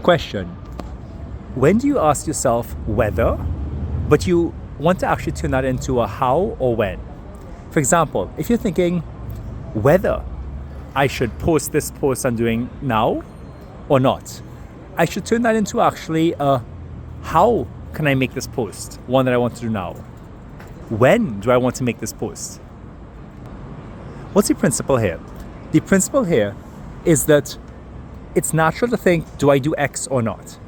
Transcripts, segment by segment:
Question. When do you ask yourself whether, but you want to actually turn that into a how or when? For example, if you're thinking whether I should post this post I'm doing now or not, I should turn that into actually a how can I make this post, one that I want to do now? When do I want to make this post? What's the principle here? The principle here is that it's natural to think, do I do X or not?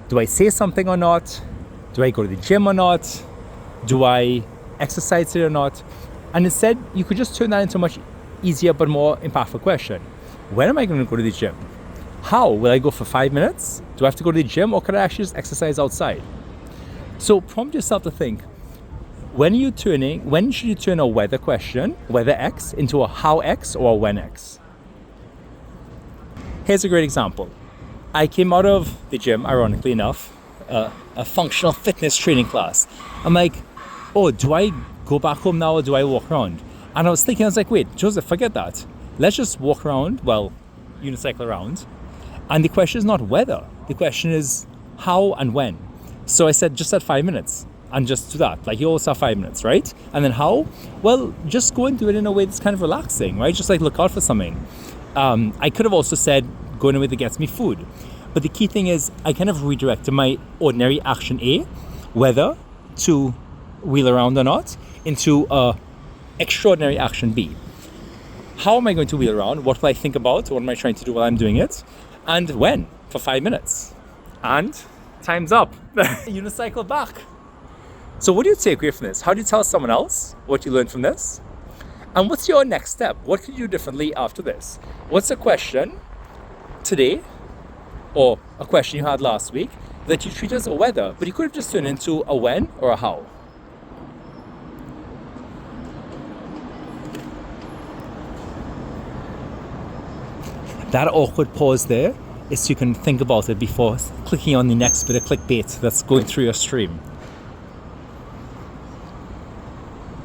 Do I say something or not? Do I go to the gym or not? Do I exercise it or not? And instead, you could just turn that into a much easier but more impactful question. When am I going to go to the gym? How? Will I go for 5 minutes? Do I have to go to the gym, or could I actually just exercise outside? So prompt yourself to think, when should you turn a whether question, whether X, into a how X or a when X? Here's a great example. I came out of the gym, ironically enough, a functional fitness training class. I'm like, oh, do I go back home now or do I walk around? And I was like, wait, Joseph, forget that. Let's just walk around, unicycle around. And the question is not whether, the question is how and when. So I said, just at 5 minutes and just do that. Like, you also have 5 minutes, right? And then how? Well, just go and do it in a way that's kind of relaxing, right? Just like look out for something. I could have also said, go in a way that gets me food. But the key thing is I kind of redirected my ordinary action A, whether to wheel around or not, into a extraordinary action B. How am I going to wheel around? What will I think about? What am I trying to do while I'm doing it? And when? For 5 minutes. And time's up. Unicycle back. So what do you take away from this? How do you tell someone else what you learned from this? And what's your next step? What could you do differently after this? What's a question today, or a question you had last week, that you treat as a whether, but you could have just turned into a when or a how? That awkward pause there is so you can think about it before clicking on the next bit of clickbait that's going through your stream.